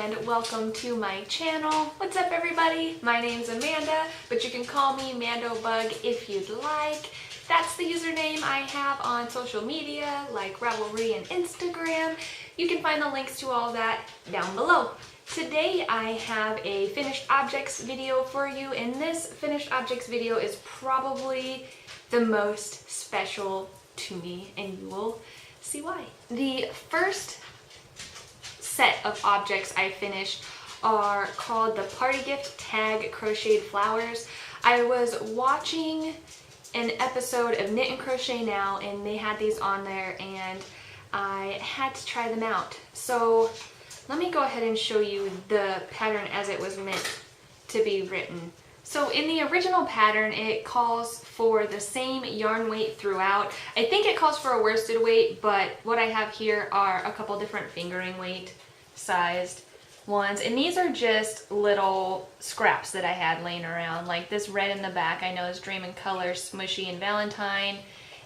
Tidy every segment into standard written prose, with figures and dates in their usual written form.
and welcome to my channel. What's up everybody? My name's Amanda, but you can call me MandoBug if you'd like. That's the username I have on social media like Ravelry and Instagram. You can find the links to all that down below. Today I have a finished objects video for you, and this finished objects video is probably the most special to me, and you will see why. The first set of objects I finished are called the Party Gift Tag Crocheted Flowers. I was watching an episode of Knit and Crochet Now, and they had these on there, and I had to try them out. So let me go ahead and show you the pattern as it was meant to be written. So in the original pattern, it calls for the same yarn weight throughout. I think it calls for a worsted weight, but what I have here are a couple different fingering weight sized ones. And these are just little scraps that I had laying around. Like this red in the back I know is Dream in Color, Smushy, and Valentine.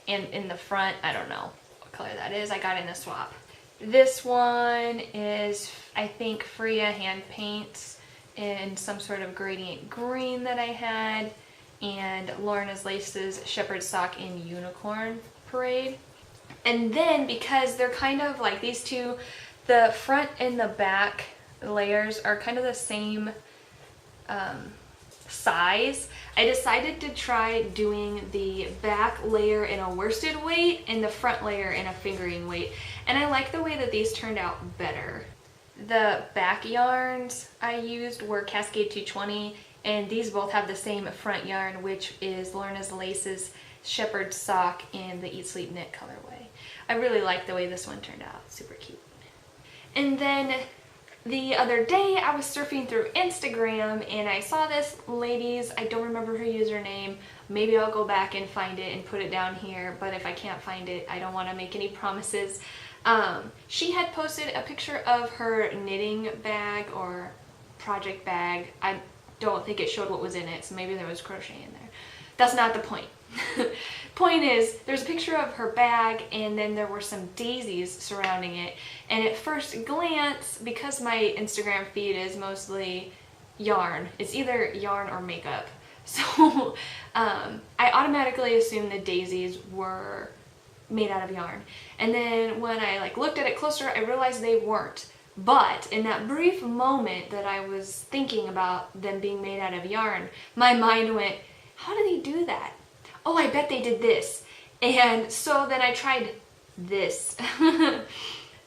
And in the front, I don't know what color that is. I got in a swap. This one is, I think, Freya hand paints in some sort of gradient green that I had, and Lorna's Laces Shepherd Sock in Unicorn Parade. And then because they're kind of like these two, the front and the back layers are kind of the same size, I decided to try doing the back layer in a worsted weight and the front layer in a fingering weight, and I like the way that these turned out better. The back yarns I used were Cascade 220, and these both have the same front yarn, which is Lorna's Laces Shepherd Sock in the Eat Sleep Knit colorway. I really like the way this one turned out, super cute. And then the other day I was surfing through Instagram and I saw this lady's, I don't remember her username, maybe I'll go back and find it and put it down here, but if I can't find it, I don't want to make any promises. She had posted a picture of her knitting bag or project bag. I don't think it showed what was in it, so maybe there was crochet in there. That's not the point. Point is, there's a picture of her bag, and then there were some daisies surrounding it, and at first glance, because my Instagram feed is mostly yarn, it's either yarn or makeup, so I automatically assumed the daisies were made out of yarn. And then when I looked at it closer, I realized they weren't. But in that brief moment that I was thinking about them being made out of yarn, my mind went, how do they do that? Oh, I bet they did this. And so then I tried this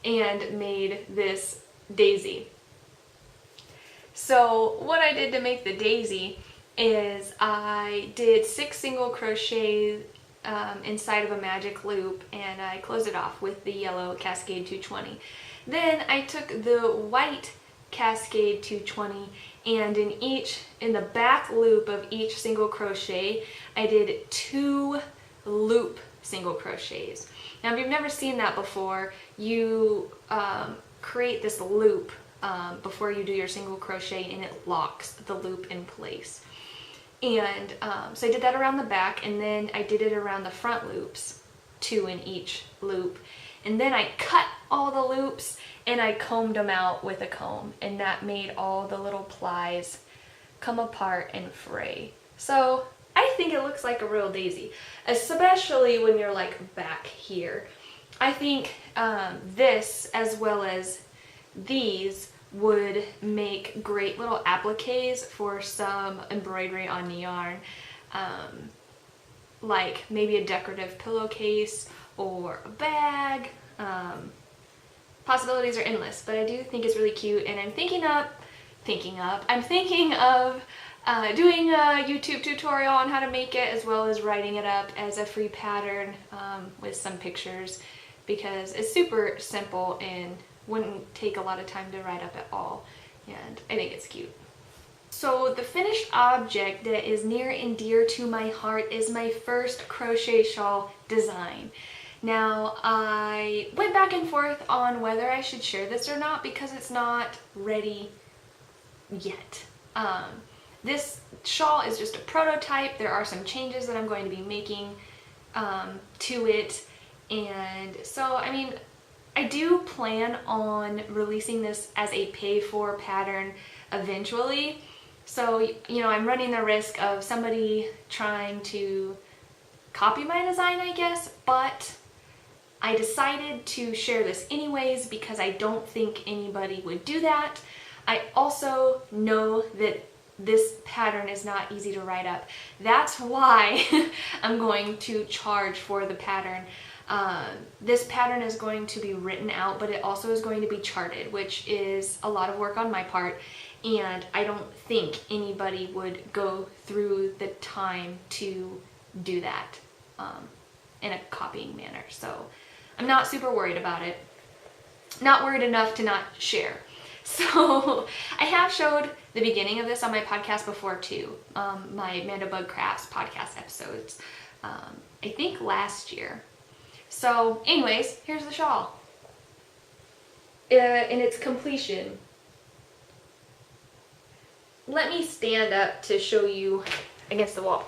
and made this daisy. So what I did to make the daisy is I did 6 single crochets inside of a magic loop, and I closed it off with the yellow Cascade 220. Then I took the white Cascade 220, and in the back loop of each single crochet I did 2 loop single crochets. Now if you've never seen that before, you create this loop before you do your single crochet, and it locks the loop in place. And so I did that around the back, and then I did it around the front loops, 2 in each loop. And then I cut all the loops and I combed them out with a comb, and that made all the little plies come apart and fray. So I think it looks like a real daisy, especially when you're back here. I think this, as well as these, would make great little appliques for some embroidery on yarn, like maybe a decorative pillowcase or a bag. Possibilities are endless, but I do think it's really cute, and I'm thinking of doing a YouTube tutorial on how to make it, as well as writing it up as a free pattern with some pictures, because it's super simple and wouldn't take a lot of time to write up at all, and I think it's cute. So the finished object that is near and dear to my heart is my first crochet shawl design. Now I went back and forth on whether I should share this or not because it's not ready yet. This shawl is just a prototype. There are some changes that I'm going to be making to it, and so I mean, I do plan on releasing this as a pay-for pattern eventually. So, you know, I'm running the risk of somebody trying to copy my design, I guess, but I decided to share this anyways because I don't think anybody would do that. I also know that this pattern is not easy to write up. That's why I'm going to charge for the pattern. This pattern is going to be written out, but it also is going to be charted, which is a lot of work on my part, and I don't think anybody would go through the time to do that in a copying manner. So I'm not super worried about it. Not worried enough to not share. So I have showed the beginning of this on my podcast before too, my MandoBug Crafts podcast episodes, I think last year. So anyways, here's the shawl in its completion. Let me stand up to show you against the wall.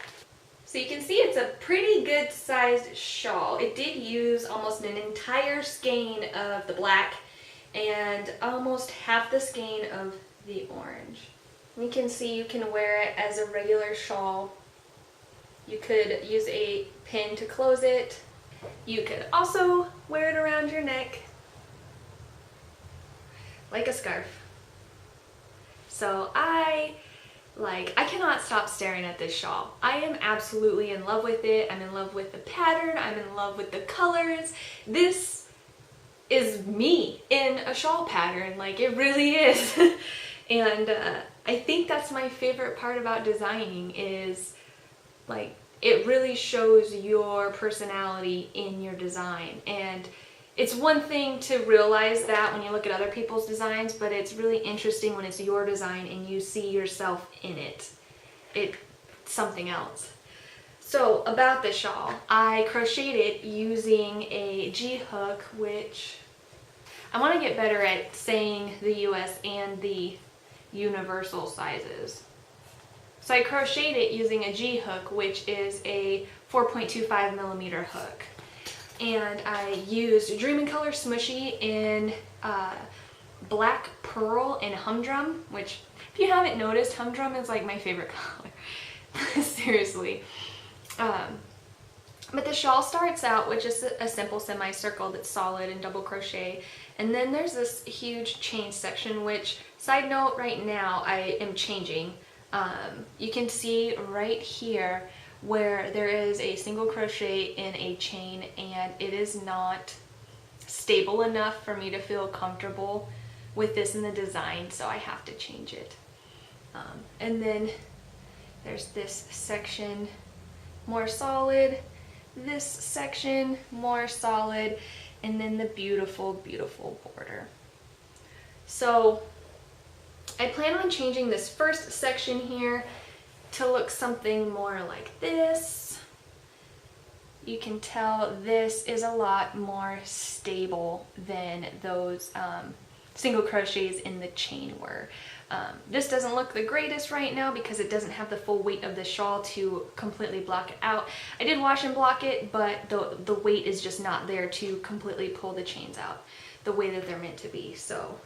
So you can see it's a pretty good sized shawl. It did use almost an entire skein of the black and almost half the skein of the orange. You can see you can wear it as a regular shawl. You could use a pin to close it. You could also wear it around your neck like a scarf. So I cannot stop staring at this shawl. I am absolutely in love with it. I'm in love with the pattern. I'm in love with the colors. This is me in a shawl pattern. Like, it really is. And I think that's my favorite part about designing is, like, it really shows your personality in your design. And it's one thing to realize that when you look at other people's designs, but it's really interesting when it's your design and you see yourself in it. It's something else. So about the shawl, I crocheted using a G-hook, which I want to get better at saying the US and the universal sizes. So I crocheted it using a G-hook, which is a 4.25 millimeter hook. And I used Dream and Color Smushy in Black Pearl and Humdrum, which, if you haven't noticed, Humdrum is like my favorite color. Seriously. But the shawl starts out with just a simple semicircle that's solid and double crochet. And then there's this huge chain section, which, side note, right now I am changing. You can see right here where there is a single crochet in a chain, and it is not stable enough for me to feel comfortable with this in the design, so I have to change it. And then there's this section more solid, this section more solid, and then the beautiful, beautiful border. So I plan on changing this first section here to look something more like this. You can tell this is a lot more stable than those single crochets in the chain were. This doesn't look the greatest right now because it doesn't have the full weight of the shawl to completely block it out. I did wash and block it, but the weight is just not there to completely pull the chains out the way that they're meant to be. So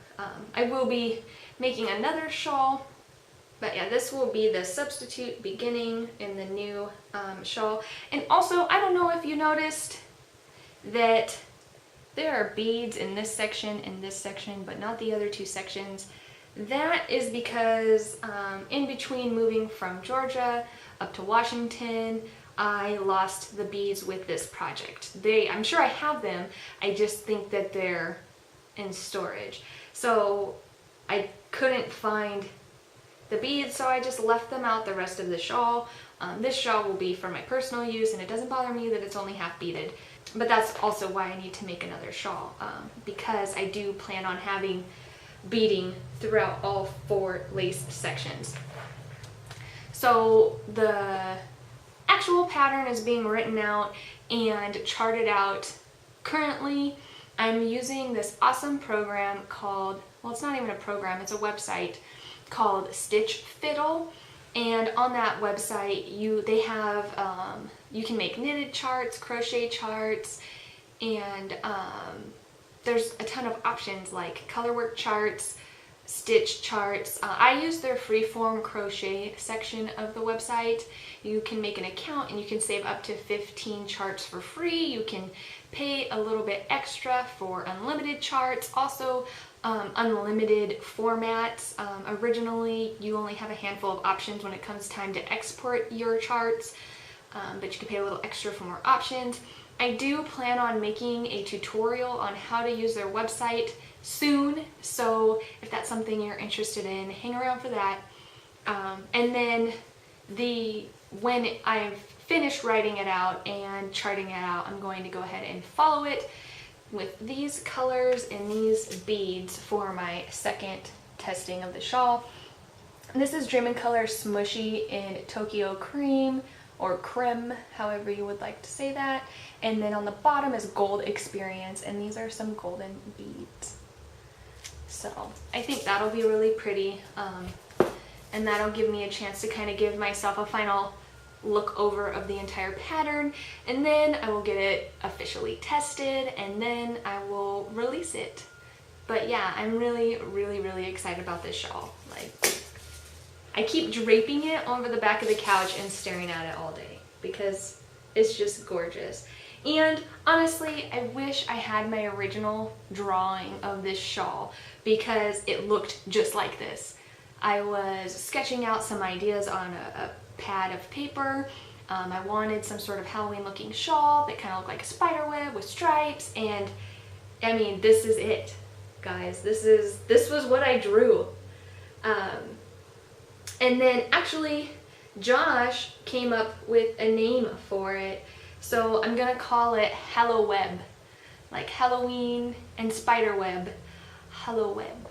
I will be making another shawl. But yeah, this will be the substitute beginning in the new shawl. And also, I don't know if you noticed that there are beads in this section, but not the other two sections. That is because in between moving from Georgia up to Washington, I lost the beads with this project. I'm sure I have them, I just think that they're in storage. So I couldn't find the beads, so I just left them out the rest of the shawl. This shawl will be for my personal use, and it doesn't bother me that it's only half beaded. But that's also why I need to make another shawl, because I do plan on having beading throughout all 4 lace sections. So the actual pattern is being written out and charted out. Currently, I'm using this awesome program called, well, it's not even a program, it's a website called Stitch Fiddle. And on that website, they have you can make knitted charts, crochet charts, and there's a ton of options like colorwork charts, stitch charts. I use their freeform crochet section of the website. You can make an account and you can save up to 15 charts for free. You can pay a little bit extra for unlimited charts. Also, unlimited formats. Originally, you only have a handful of options when it comes time to export your charts, but you can pay a little extra for more options. I do plan on making a tutorial on how to use their website soon, so if that's something you're interested in, hang around for that. And then when I've finished writing it out and charting it out, I'm going to go ahead and follow it with these colors and these beads for my second testing of the shawl. And this is Dream & Color Smushy in Tokyo Cream, or Creme, however you would like to say that. And then on the bottom is Gold Experience, and these are some golden beads. So I think that'll be really pretty, and that'll give me a chance to kind of give myself a final look over of the entire pattern, and then I will get it officially tested, and then I will release it. But yeah, I'm really, really, really excited about this shawl. Like, I keep draping it over the back of the couch and staring at it all day because it's just gorgeous. And honestly, I wish I had my original drawing of this shawl because it looked just like this. I was sketching out some ideas on a pad of paper. I wanted some sort of Halloween looking shawl that kind of looked like a spider web with stripes, and I mean, this is it, guys. This was what I drew. And then actually Josh came up with a name for it. So I'm gonna call it Halloweb, like Halloween and spiderweb, Halloweb.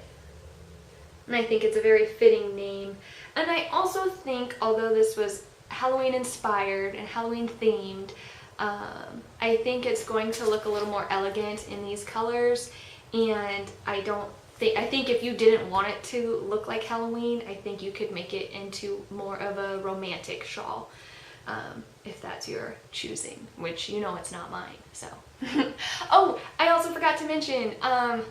And I think it's a very fitting name. And I also think, although this was Halloween inspired and Halloween themed, I think it's going to look a little more elegant in these colors. And I think if you didn't want it to look like Halloween, I think you could make it into more of a romantic shawl. If that's your choosing, which you know it's not mine, so. Oh, I also forgot to mention,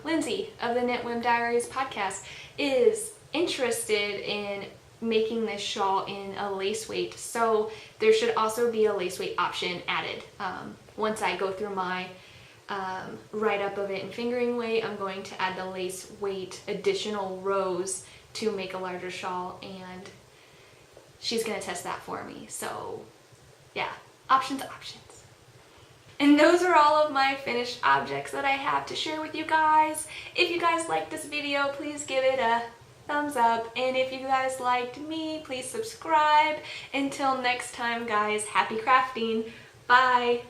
Lindsay of the Knit Whim Diaries podcast is interested in making this shawl in a lace weight, so there should also be a lace weight option added. Once I go through my write-up of it in fingering weight, I'm going to add the lace weight additional rows to make a larger shawl, and she's gonna test that for me. So yeah, options. And those are all of my finished objects that I have to share with you guys. If you guys liked this video, please give it a thumbs up. And if you guys liked me, please subscribe. Until next time, guys, happy crafting. Bye.